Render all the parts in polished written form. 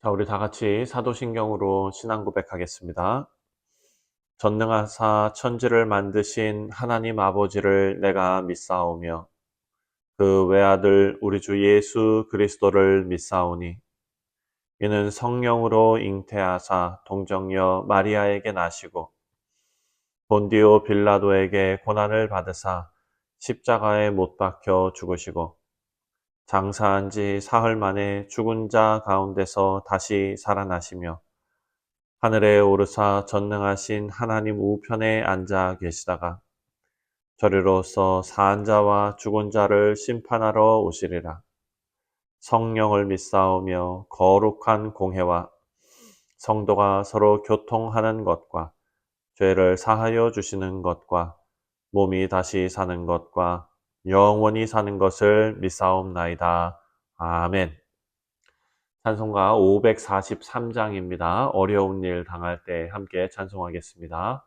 자, 우리 다 같이 사도신경으로 신앙 고백하겠습니다. 전능하사 천지를 만드신 하나님 아버지를 내가 믿사오며 그 외아들 우리 주 예수 그리스도를 믿사오니 이는 성령으로 잉태하사 동정녀 마리아에게 나시고 본디오 빌라도에게 고난을 받으사 십자가에 못 박혀 죽으시고 장사한 지 사흘 만에 죽은 자 가운데서 다시 살아나시며 하늘에 오르사 전능하신 하나님 우편에 앉아 계시다가 저리로서 사한 자와 죽은 자를 심판하러 오시리라. 성령을 믿사오며 거룩한 공회와 성도가 서로 교통하는 것과 죄를 사하여 주시는 것과 몸이 다시 사는 것과 영원히 사는 것을 믿사옵나이다. 아멘. 찬송가 543장입니다. 어려운 일 당할 때 함께 찬송하겠습니다.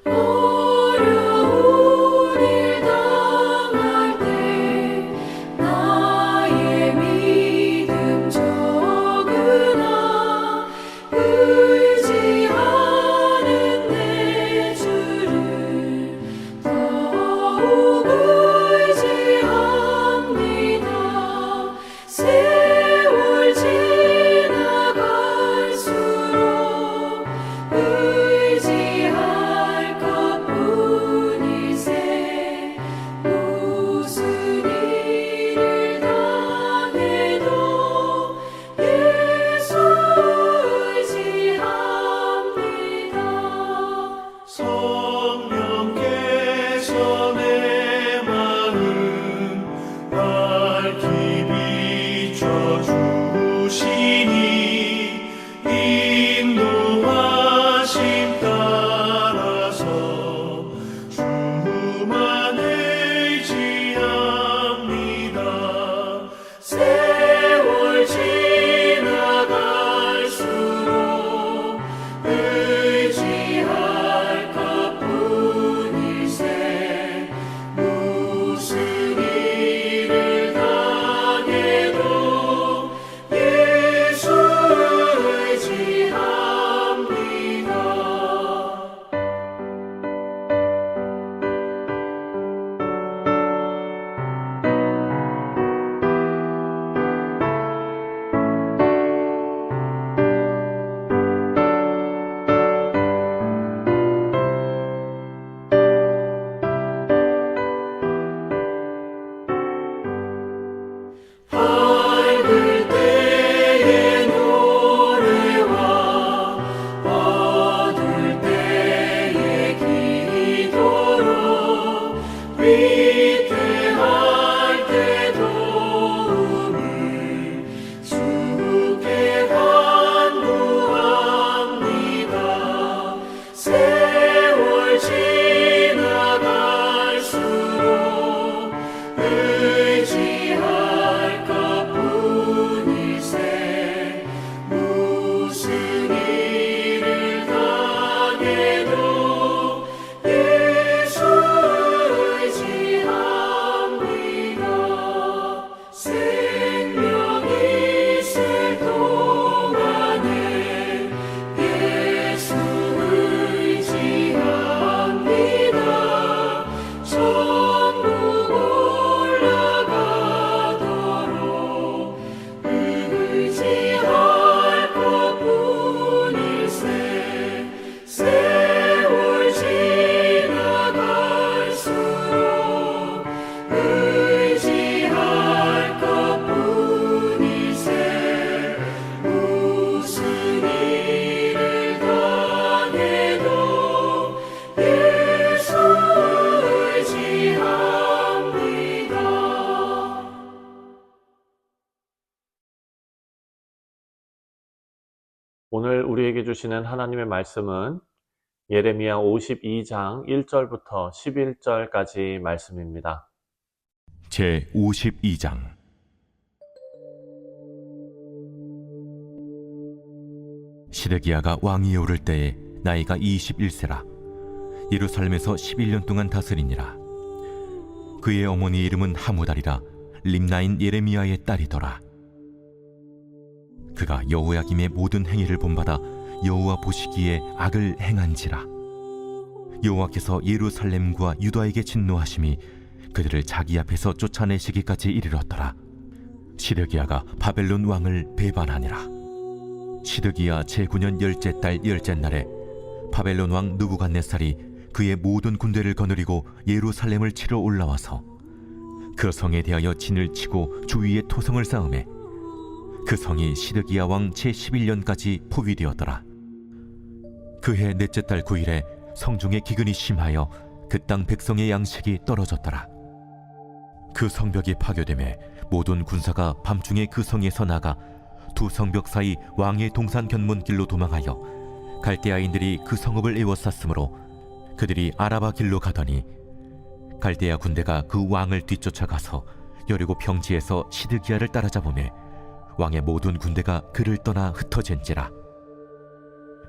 어려운 일 당할 때 나의 믿음 적으나 의지하는 내 주를 더욱 의지합니다. 세월 지나갈수록 의지할 것뿐이세. 무슨 일을 당해도 예수 의지합니다. 성령께서 내 마음 밝히 비춰주시니 인도하심 따라서 주만 의지합니다. 세월 지나갈수록 의지할 것뿐이세. 무슨 일을 당해도 예수 의지합니다. 밝을 때의 노래와 어두울 때의 기도로 위태할 때 도움을 주께 간구합니다. 세월 지나갈수록 의지할 것뿐이세. 무슨 일을 당해도 예수 의지합니다. 생명 있을 동안에 예수 의지합니다. 천국 올라가도록 의지할 것뿐일세. 세월 지나갈수록 의지할 것뿐일세. 무슨 일을 당해도 예수 의지합니다. 오늘 우리에게 주시는 하나님의 말씀은 예레미야 52장 1절부터 11절까지 말씀입니다. 제 52장. 시드기야가 왕위에 오를 때에 나이가 21세라. 예루살렘에서 11년 동안 다스리니라. 그의 어머니 이름은 하무달이라 림나인 예레미야의 딸이더라. 그가 여호야김의 모든 행위를 본받아 여호와 보시기에 악을 행한지라. 여호와께서 예루살렘과 유다에게 진노하심이 그들을 자기 앞에서 쫓아내시기까지 이르렀더라. 시드기야가 바벨론 왕을 배반하니라. 시드기야 제9년 열째 달 열째 날에 바벨론 왕 느부갓네살이 그의 모든 군대를 거느리고 예루살렘을 치러 올라와서 그 성에 대하여 진을 치고 주위에 토성을 쌓음에 그 성이 시드기야 왕 제11년까지 포위되었더라. 그해 넷째 달 9일에 성중에 기근이 심하여 그 땅 백성의 양식이 떨어졌더라. 그 성벽이 파괴되매 모든 군사가 밤중에 그 성에서 나가 두 성벽 사이 왕의 동산 견문길로 도망하여 갈대아인들이 그 성읍을 에워쌌으므로 그들이 아라바 길로 가더니 갈대아 군대가 그 왕을 뒤쫓아가서 여리고 평지에서 시드기야를 따라잡으매 왕의 모든 군대가 그를 떠나 흩어진지라.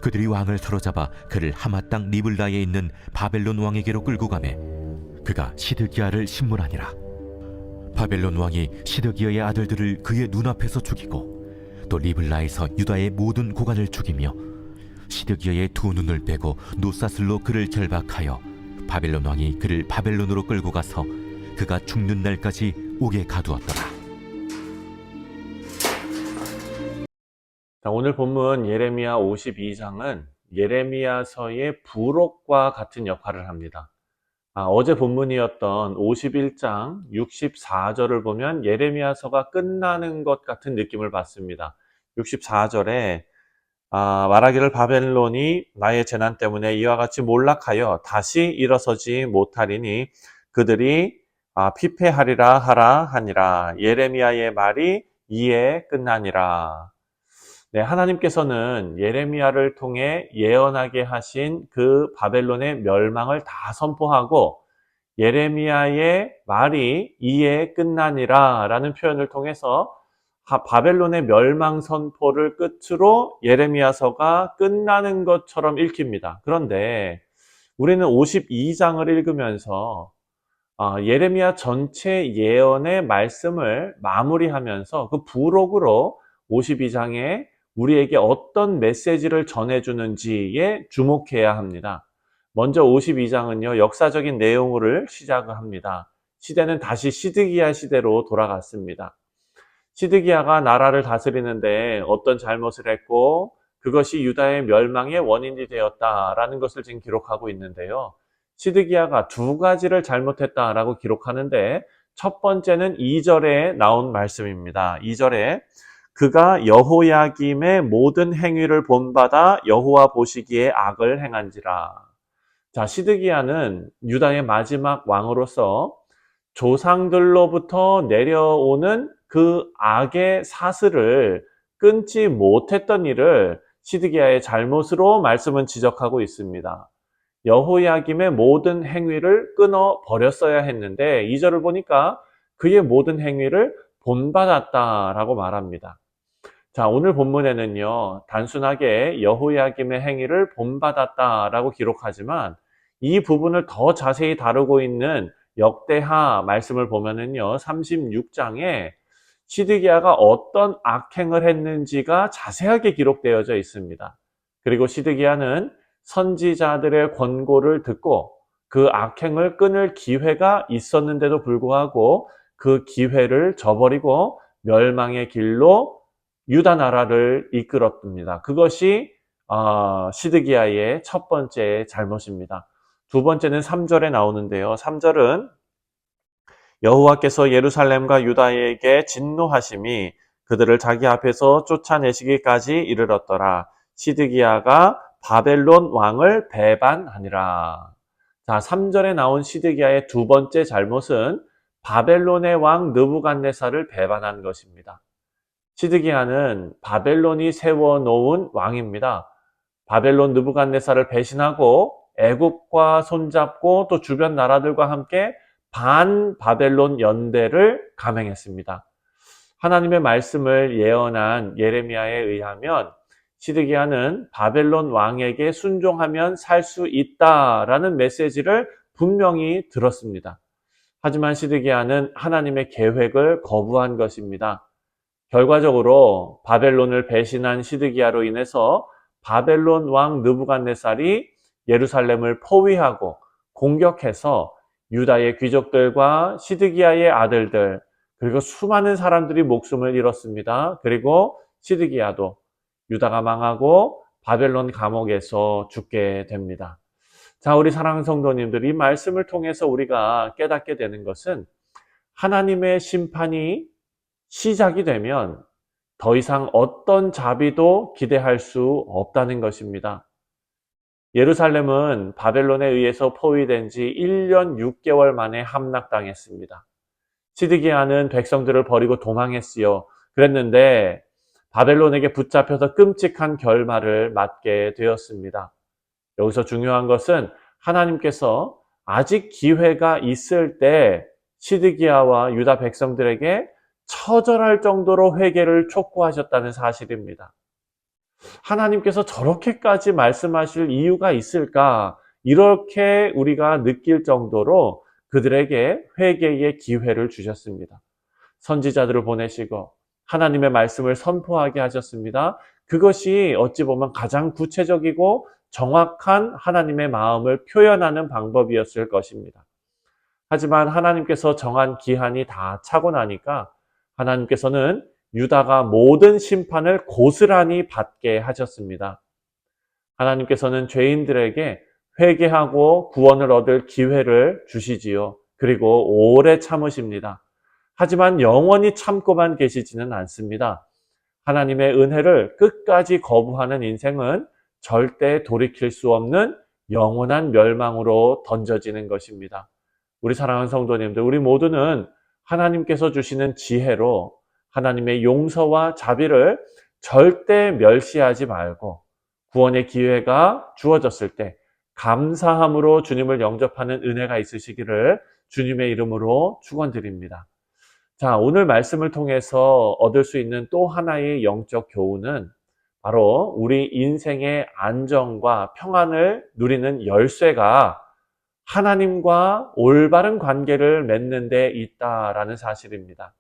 그들이 왕을 사로잡아 그를 하마 땅 리블라에 있는 바벨론 왕에게로 끌고 가매 그가 시드기야를 신문하니라. 바벨론 왕이 시드기야의 아들들을 그의 눈앞에서 죽이고 또 리블라에서 유다의 모든 고관을 죽이며 시드기야의 두 눈을 빼고 노사슬로 그를 결박하여 바벨론 왕이 그를 바벨론으로 끌고 가서 그가 죽는 날까지 옥에 가두었더라. 자, 오늘 본문 예레미야 52장은 예레미야서의 부록과 같은 역할을 합니다. 어제 본문이었던 51장 64절을 보면 예레미야서가 끝나는 것 같은 느낌을 받습니다. 64절에 말하기를 바벨론이 나의 재난 때문에 이와 같이 몰락하여 다시 일어서지 못하리니 그들이 피폐하리라 하라 하니라. 예레미야의 말이 이에 끝나니라. 네, 하나님께서는 예레미야를 통해 예언하게 하신 그 바벨론의 멸망을 다 선포하고 예레미야의 말이 이에 끝나니라 라는 표현을 통해서 바벨론의 멸망 선포를 끝으로 예레미야서가 끝나는 것처럼 읽힙니다. 그런데 우리는 52장을 읽으면서 예레미야 전체 예언의 말씀을 마무리하면서 그 부록으로 52장에 우리에게 어떤 메시지를 전해주는지에 주목해야 합니다. 먼저 52장은요, 역사적인 내용을 시작을 합니다. 시대는 다시 시드기야 시대로 돌아갔습니다. 시드기야가 나라를 다스리는데 어떤 잘못을 했고 그것이 유다의 멸망의 원인이 되었다라는 것을 지금 기록하고 있는데요. 시드기야가 두 가지를 잘못했다라고 기록하는데 첫 번째는 2절에 나온 말씀입니다. 2절에 그가 여호야김의 모든 행위를 본받아 여호와 보시기에 악을 행한지라. 자, 시드기야는 유다의 마지막 왕으로서 조상들로부터 내려오는 그 악의 사슬을 끊지 못했던 일을 시드기야의 잘못으로 말씀은 지적하고 있습니다. 여호야김의 모든 행위를 끊어 버렸어야 했는데 2절을 보니까 그의 모든 행위를 본받았다라고 말합니다. 자, 오늘 본문에는요, 단순하게 여호야김의 행위를 본받았다라고 기록하지만 이 부분을 더 자세히 다루고 있는 역대하 말씀을 보면은요, 36장에 시드기야가 어떤 악행을 했는지가 자세하게 기록되어져 있습니다. 그리고 시드기야는 선지자들의 권고를 듣고 그 악행을 끊을 기회가 있었는데도 불구하고 그 기회를 저버리고 멸망의 길로 유다 나라를 이끌었습니다. 그것이 시드기야의 첫 번째 잘못입니다. 두 번째는 3절에 나오는데요. 3절은 여호와께서 예루살렘과 유다에게 진노하심이 그들을 자기 앞에서 쫓아내시기까지 이르렀더라. 시드기야가 바벨론 왕을 배반하니라. 자, 3절에 나온 시드기야의 두 번째 잘못은 바벨론의 왕 느부갓네살을 배반한 것입니다. 시드기야는 바벨론이 세워놓은 왕입니다. 바벨론 느부갓네살을 배신하고 애굽과 손잡고 또 주변 나라들과 함께 반바벨론 연대를 감행했습니다. 하나님의 말씀을 예언한 예레미야에 의하면 시드기야는 바벨론 왕에게 순종하면 살 수 있다라는 메시지를 분명히 들었습니다. 하지만 시드기야는 하나님의 계획을 거부한 것입니다. 결과적으로 바벨론을 배신한 시드기야로 인해서 바벨론 왕 느부갓네살이 예루살렘을 포위하고 공격해서 유다의 귀족들과 시드기야의 아들들 그리고 수많은 사람들이 목숨을 잃었습니다. 그리고 시드기야도 유다가 망하고 바벨론 감옥에서 죽게 됩니다. 자, 우리 사랑하는 성도님들, 이 말씀을 통해서 우리가 깨닫게 되는 것은 하나님의 심판이 시작이 되면 더 이상 어떤 자비도 기대할 수 없다는 것입니다. 예루살렘은 바벨론에 의해서 포위된 지 1년 6개월 만에 함락당했습니다. 시드기야는 백성들을 버리고 도망했지요. 그랬는데 바벨론에게 붙잡혀서 끔찍한 결말을 맞게 되었습니다. 여기서 중요한 것은 하나님께서 아직 기회가 있을 때 시드기야와 유다 백성들에게 처절할 정도로 회개를 촉구하셨다는 사실입니다. 하나님께서 저렇게까지 말씀하실 이유가 있을까? 이렇게 우리가 느낄 정도로 그들에게 회개의 기회를 주셨습니다. 선지자들을 보내시고 하나님의 말씀을 선포하게 하셨습니다. 그것이 어찌 보면 가장 구체적이고 정확한 하나님의 마음을 표현하는 방법이었을 것입니다. 하지만 하나님께서 정한 기한이 다 차고 나니까 하나님께서는 유다가 모든 심판을 고스란히 받게 하셨습니다. 하나님께서는 죄인들에게 회개하고 구원을 얻을 기회를 주시지요. 그리고 오래 참으십니다. 하지만 영원히 참고만 계시지는 않습니다. 하나님의 은혜를 끝까지 거부하는 인생은 절대 돌이킬 수 없는 영원한 멸망으로 던져지는 것입니다. 우리 사랑하는 성도님들, 우리 모두는 하나님께서 주시는 지혜로 하나님의 용서와 자비를 절대 멸시하지 말고 구원의 기회가 주어졌을 때 감사함으로 주님을 영접하는 은혜가 있으시기를 주님의 이름으로 축원드립니다. 자, 오늘 말씀을 통해서 얻을 수 있는 또 하나의 영적 교훈은 바로 우리 인생의 안정과 평안을 누리는 열쇠가 하나님과 올바른 관계를 맺는 데 있다라는 사실입니다.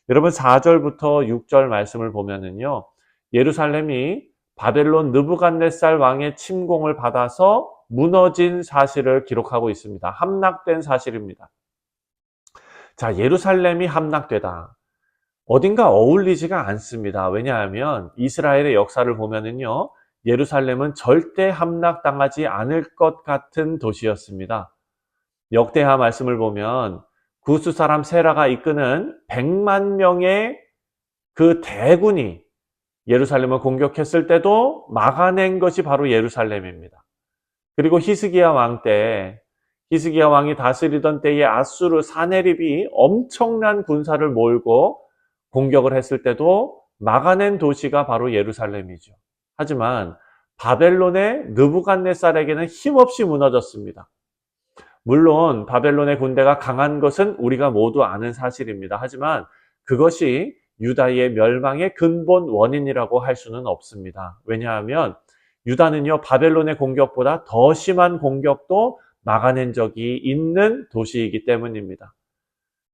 여러분 4절부터 6절 말씀을 보면은요. 예루살렘이 바벨론 느부갓네살 왕의 침공을 받아서 무너진 사실을 기록하고 있습니다. 함락된 사실입니다. 자, 예루살렘이 함락되다. 어딘가 어울리지가 않습니다. 왜냐하면 이스라엘의 역사를 보면은요. 예루살렘은 절대 함락당하지 않을 것 같은 도시였습니다. 역대하 말씀을 보면 구스 사람 세라가 이끄는 100만 명의 그 대군이 예루살렘을 공격했을 때도 막아낸 것이 바로 예루살렘입니다. 그리고 히스기야 왕 때, 히스기야 왕이 다스리던 때에 아수르 사네립이 엄청난 군사를 몰고 공격을 했을 때도 막아낸 도시가 바로 예루살렘이죠. 하지만 바벨론의 느부갓네살에게는 힘없이 무너졌습니다. 물론 바벨론의 군대가 강한 것은 우리가 모두 아는 사실입니다. 하지만 그것이 유다의 멸망의 근본 원인이라고 할 수는 없습니다. 왜냐하면 유다는요, 바벨론의 공격보다 더 심한 공격도 막아낸 적이 있는 도시이기 때문입니다.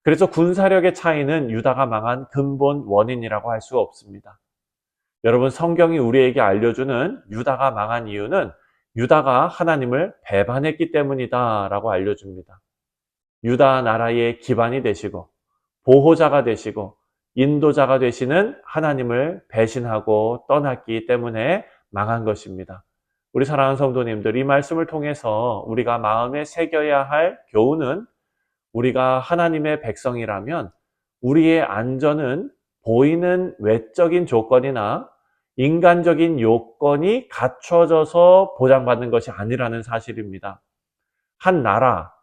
그래서 군사력의 차이는 유다가 망한 근본 원인이라고 할 수 없습니다. 여러분, 성경이 우리에게 알려주는 유다가 망한 이유는 유다가 하나님을 배반했기 때문이다 라고 알려줍니다. 유다 나라의 기반이 되시고 보호자가 되시고 인도자가 되시는 하나님을 배신하고 떠났기 때문에 망한 것입니다. 우리 사랑하는 성도님들, 이 말씀을 통해서 우리가 마음에 새겨야 할 교훈은 우리가 하나님의 백성이라면 우리의 안전은 보이는 외적인 조건이나 인간적인 요건이 갖춰져서 보장받는 것이 아니라는 사실입니다. 한 나라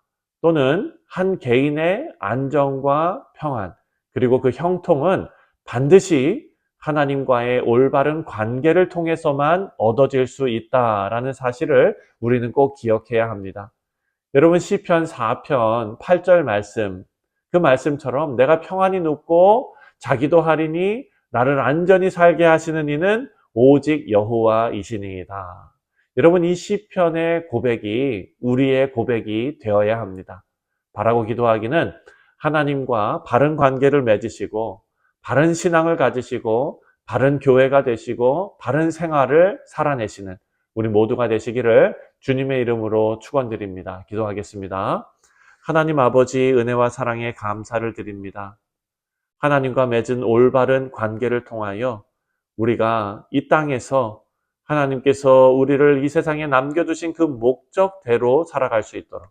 또는 한 개인의 안정과 평안, 그리고 그 형통은 반드시 하나님과의 올바른 관계를 통해서만 얻어질 수 있다라는 사실을 우리는 꼭 기억해야 합니다. 여러분 시편 4편 8절 말씀, 그 말씀처럼 내가 평안히 눕고 자기도 하리니 나를 안전히 살게 하시는 이는 오직 여호와이시니이다. 여러분 이 시편의 고백이 우리의 고백이 되어야 합니다. 바라고 기도하기는 하나님과 바른 관계를 맺으시고 바른 신앙을 가지시고 바른 교회가 되시고 바른 생활을 살아내시는 우리 모두가 되시기를 주님의 이름으로 축원드립니다. 기도하겠습니다. 하나님 아버지 은혜와 사랑에 감사를 드립니다. 하나님과 맺은 올바른 관계를 통하여 우리가 이 땅에서 하나님께서 우리를 이 세상에 남겨두신 그 목적대로 살아갈 수 있도록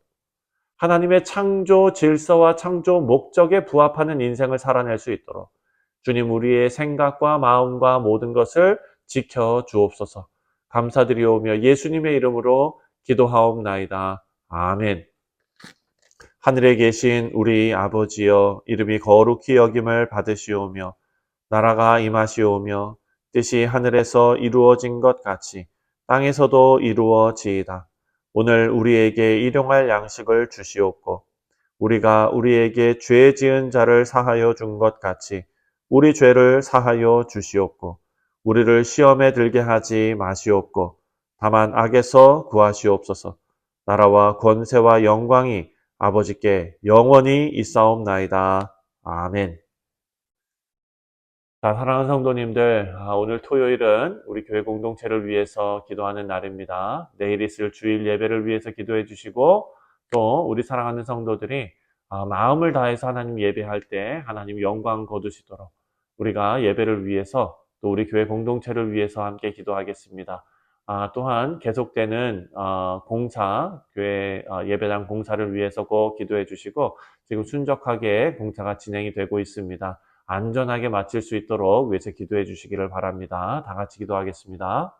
하나님의 창조 질서와 창조 목적에 부합하는 인생을 살아낼 수 있도록 주님 우리의 생각과 마음과 모든 것을 지켜 주옵소서. 감사드리오며 예수님의 이름으로 기도하옵나이다. 아멘. 하늘에 계신 우리 아버지여 이름이 거룩히 여김을 받으시오며 나라가 임하시오며 뜻이 하늘에서 이루어진 것 같이 땅에서도 이루어지이다. 오늘 우리에게 일용할 양식을 주시옵고 우리가 우리에게 죄 지은 자를 사하여 준 것 같이 우리 죄를 사하여 주시옵고 우리를 시험에 들게 하지 마시옵고 다만 악에서 구하시옵소서. 나라와 권세와 영광이 아버지께 영원히 있사옵나이다. 아멘. 자, 사랑하는 성도님들, 오늘 토요일은 우리 교회 공동체를 위해서 기도하는 날입니다. 내일 있을 주일 예배를 위해서 기도해 주시고 또 우리 사랑하는 성도들이 마음을 다해서 하나님 예배할 때 하나님 영광 거두시도록 우리가 예배를 위해서 또 우리 교회 공동체를 위해서 함께 기도하겠습니다. 또한 계속되는 공사, 교회 예배당 공사를 위해서 꼭 기도해 주시고 지금 순적하게 공사가 진행이 되고 있습니다. 안전하게 마칠 수 있도록 위해서 기도해 주시기를 바랍니다. 다 같이 기도하겠습니다.